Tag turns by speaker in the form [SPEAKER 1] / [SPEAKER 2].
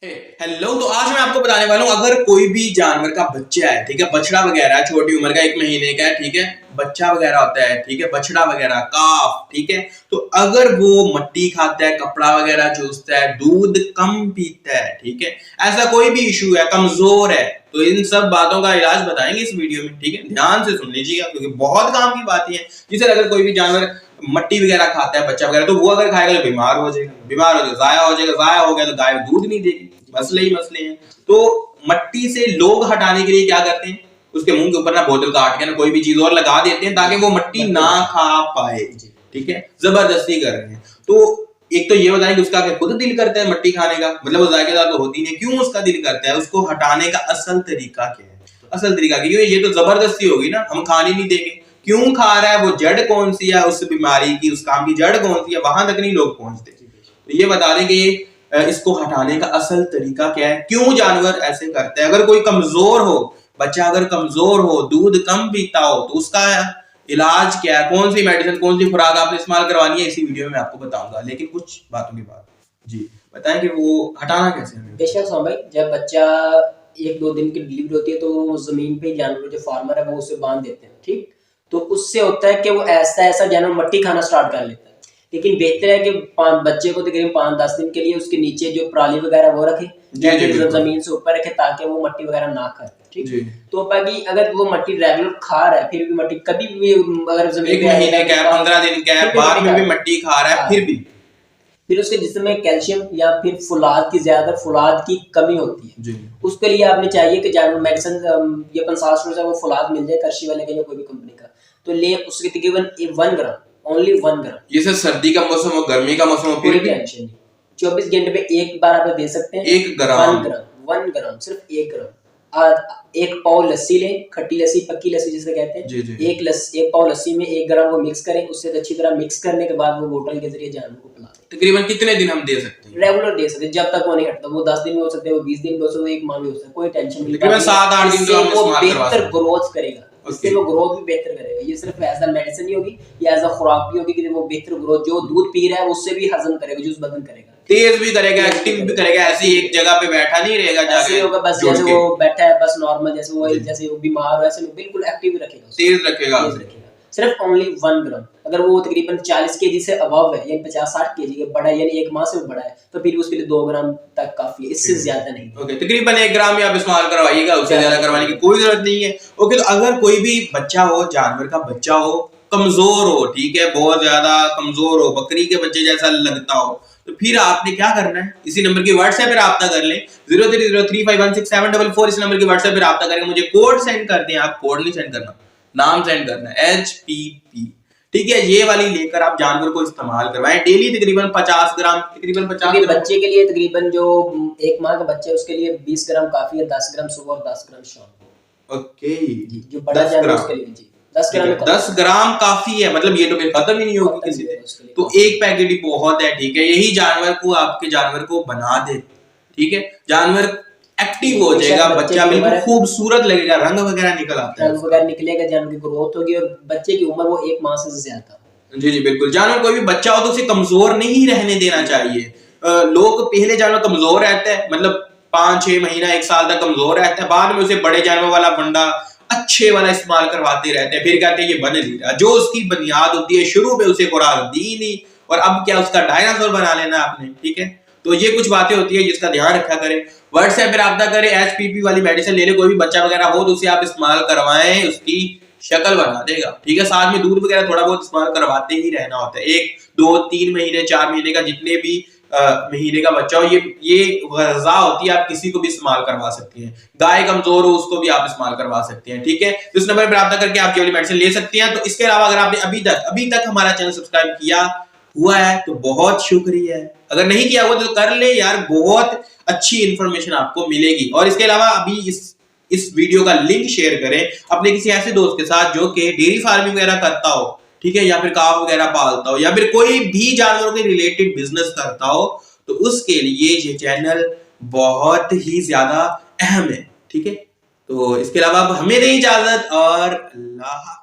[SPEAKER 1] Hello, तो आज मैं आपको बताने वाला हूँ अगर कोई भी जानवर का बच्चा है, ठीक है, बछड़ा वगैरह है, छोटी उम्र का 1 महीने का है, ठीक है, बच्चा वगैरह होता है, ठीक है, बछड़ा वगैरह काफ, ठीक है, तो अगर वो मट्टी खाता है, कपड़ा वगैरह चूसता है, दूध कम पीता है, ठीक है, ऐसा कोई भी इशू है, कमजोर है, तो इन सब बातों का इलाज बताएंगे इस वीडियो में, ठीक है, ध्यान से सुन लीजिएगा क्योंकि बहुत काम की बातें हैं। जिसे अगर कोई भी जानवर मट्टी वगैरह खाता है, बच्चा वगैरह, तो वो अगर खाएगा तो बीमार हो जाएगा, बीमार हो जाएगा जाया हो जाएगा, जाया हो गया तो गाय दूध नहीं देगी, मसले ही मसले हैं। तो मट्टी से लोग हटाने के लिए क्या करते हैं, उसके मुंह के ऊपर ना बोतल काट के ना कोई भी चीज और लगा देते हैं ताकि वो मट्टी ना खा पाए, ठीक है, जबरदस्ती कर रहे हैं। तो एक तो ये बताएं कि उसका खुद दिल करता है मट्टी खाने का, मतलब वो जायकेदार तो होती नहीं, क्यों उसका दिल करता है, उसको हटाने का असल तरीका क्या है, असल तरीका क्योंकि ये तो जबरदस्ती होगी ना, हम खाने नहीं देंगे, क्यों खा रहा है, वो जड़ कौन सी है उस बीमारी की, उस काम की जड़ कौन सी है, वहां तक नहीं लोग पहुंचते। तो ये बता दें कि इसको हटाने का असल तरीका क्या है, क्यों जानवर ऐसे करते हैं। अगर कोई कमजोर हो, बच्चा अगर कमजोर हो, दूध कम पीता हो, तो उसका इलाज क्या है, कौन सी मेडिसिन, कौन सी खुराक आपने इस्तेमाल करवानी है, इसी वीडियो में आपको बताऊंगा। लेकिन कुछ बातों की बात जी बताएं कि वो हटाना कैसे है।
[SPEAKER 2] बेशक भाई, जब बच्चा 1-2 दिन की डिलीवरी होती है तो वो जमीन पे जानवर जो फार्मर है वो उसे बांध देते हैं, ठीक, तो उससे होता है कि वो ऐसा जानवर मट्टी खाना स्टार्ट कर लेता है। लेकिन बेहतर है कि बच्चे को तकरीबन 5-10 दिन के लिए उसके नीचे जो पराली वगैरह वो रखे, जमीन से ऊपर रखे ताकि वो मट्टी वगैरह ना खाए, ठीक। तो बाकी अगर वो मट्टी रेगुलर खा रहा है, फिर भी मट्टी कभी भी अगर जमीन
[SPEAKER 1] 1 महीने का 15 दिन का बाद में भी मट्टी खा रहा है,
[SPEAKER 2] फिर उसके जिस्म में कैल्शियम या फिर फुलाद की ज्यादा फुलाद की कमी होती है, उसके लिए आपने चाहिए कि जानवर मेडिसिन ये 50 से वो फुलाद मिल जाए कृषि वाले का या कोई भी कंपनी का, तो ले उसके तकरीबन 1 ग्राम, ओनली 1 ग्राम।
[SPEAKER 1] ये सर सर्दी का मौसम हो, गर्मी का मौसम हो,
[SPEAKER 2] फिर टेंशन नहीं, 24 घंटे पे एक बार आप दे सकते हैं।
[SPEAKER 1] 1 ग्राम,
[SPEAKER 2] 1 ग्राम, सिर्फ 1 ग्राम। एक पाव लस्सी लें, खट्टी लस्सी, पक्की लस्सी जिसे कहते हैं, एक पाव लस्सी में 1 ग्राम को मिक्स करें, उससे अच्छी तरह मिक्स करने के बाद वो बोतल के जरिए जानवर को पिला दें।
[SPEAKER 1] तकरीबन कितने दिन हम दे सकते हैं?
[SPEAKER 2] रेगुलर दे सकते हैं, जब तक वो नहीं हटता। वो 10 दिन में हो सकते हैं, वो 20 दिन में हो सकते हैं, 1 माह में हो सकता है, कोई टेंशन नहीं।
[SPEAKER 1] तकरीबन 7-8 दिन तो
[SPEAKER 2] वो बेहतर ग्रोथ करेगा, इससे वो ग्रोथ भी बेहतर करेगा। ये सिर्फ एज अ मेडिसिन नहीं होगी, ये एज अ खुराक भी होगी कि वो बेहतर ग्रोथ, जो दूध पी रहा है उससे भी हजम करेगा, जूस बदन करेगा,
[SPEAKER 1] तेज भी करेगा, एक्टिव भी करेगा, ऐसे एक जगह पे बैठा नहीं रहेगा
[SPEAKER 2] जाके होगा बस जैसे वो बैठा है बस नॉर्मल, जैसे वो जैसे वो बीमार है ऐसे बिल्कुल एक्टिव रखेगा,
[SPEAKER 1] तेज रखेगा।
[SPEAKER 2] सिर्फ ओनली 1 ग्राम। अगर वो तकरीबन 40 केजी से अबव है यानी 50-60 केजी के बड़ा है, यानी 1 माह से बड़ा है, तो फिर उसके लिए 2 ग्राम तक काफी है, इससे ज्यादा नहीं।
[SPEAKER 1] ओके, तकरीबन 1 ग्राम ही आप इस्तेमाल करवाइएगा, उससे ज्यादा करवाने की कोई जरूरत नहीं है। ओके, तो अगर कोई भी बच्चा हो, जानवर का बच्चा हो, कमजोर हो, ठीक है, बहुत ज्यादा कमजोर हो, बकरी के बच्चे जैसा लगता हो, तो फिर आपने क्या करना है, इसी नंबर की व्हाट्सएप पे राब्ता कर लें, 0303516744। इस नंबर की व्हाट्सएप पे राब्ता करके मुझे कोड सेंड कर दें। आप कोड नहीं सेंड करना, नाम सेंड करना है, HPP, ठीक है। ये वाली लेकर आप जानवर को इस्तेमाल करवाएं डेली, तकरीबन 50 ग्राम, तकरीबन 50 ग्राम।
[SPEAKER 2] बच्चे के लिए तकरीबन जो 1 माह का बच्चा है उसके लिए 20 ग्राम काफी है, 10 ग्राम सुबह और 10 ग्राम शाम।
[SPEAKER 1] ओके,
[SPEAKER 2] जो बड़ा जानवर उसके लिए जी
[SPEAKER 1] 10 ग्राम काफी है, मतलब ये तो फिर खत्म ही नहीं होगी किसी से, तो एक पैकेट ही बहुत है, ठीक है। यही जानवर को, आपके जानवर को बना दे, ठीक है, जानवर एक्टिव हो जाएगा, बच्चा बिल्कुल खूबसूरत लगेगा, रंग वगैरह निकल आता है,
[SPEAKER 2] रंग वगैरह निकलेगा, जानवर की ग्रोथ होगी और बच्चे की उम्र वो 1 माह से ज्यादा।
[SPEAKER 1] जी जी बिल्कुल। जानवर कोई भी बच्चा हो तो उसे कमजोर नहीं रहने देना चाहिए। लोग पहले जानवर कमजोर रहता है, मतलब 5-6 महीना 1 साल तक कमजोर रहता है, बाद में उसे बड़े जानवर वाला बंडा अच्छे वाला इस्तेमाल करवाते रहते हैं, फिर कहते हैं ये बन नहीं रहा। जो उसकी बुनियाद होती है, शुरू में उसे खुराक दी नहीं, और अब क्या उसका डायनासोर बना लेना आपने, ठीक है। तो ये कुछ बातें होती है जिसका ध्यान रखा करें। व्हाट्सएप पे राब्ता करें, HPP वाली मेडिसिन ले ले, कोई भी बच्चा वगैरह हो तो उसे आप इस्तेमाल करवाएं, उसकी शक्ल बना देगा, ठीक है। साथ में दूध वगैरह थोड़ा बहुत इस्तेमाल करवाते ही रहना होता है। 1-2-3 महीने 4 महीने का जितने भी महीने का बच्चा हो, ये गज़ा होती है, आप किसी को भी इस्तेमाल करवा सकती हैं। गाय कमजोर हो उसको भी आप इस्तेमाल करवा सकते हैं, ठीक है। तो इस नंबर पर राब्ता करके आप ये वाली मेडिसिन ले सकते हैं। तो इसके अलावा अगर आपने अभी तक हमारा चैनल सब्सक्राइब किया हुआ है तो बहुत शुक्रिया है, अगर नहीं किया हुआ तो कर ले यार, बहुत अच्छी इंफॉर्मेशन आपको मिलेगी। और इसके अलावा अभी इस वीडियो का लिंक शेयर करें अपने किसी ऐसे दोस्त के साथ जो कि डेयरी फार्मिंग वगैरह करता हो, ठीक है, या फिर काव वगैरह पालता हो, या फिर कोई भी जानवरों के रिलेटेड बिजनेस करता हो, तो उसके लिए ये चैनल बहुत ही ज्यादा अहम है, ठीक है। तो इसके अलावा हमें दें इजाजत और अल्लाह।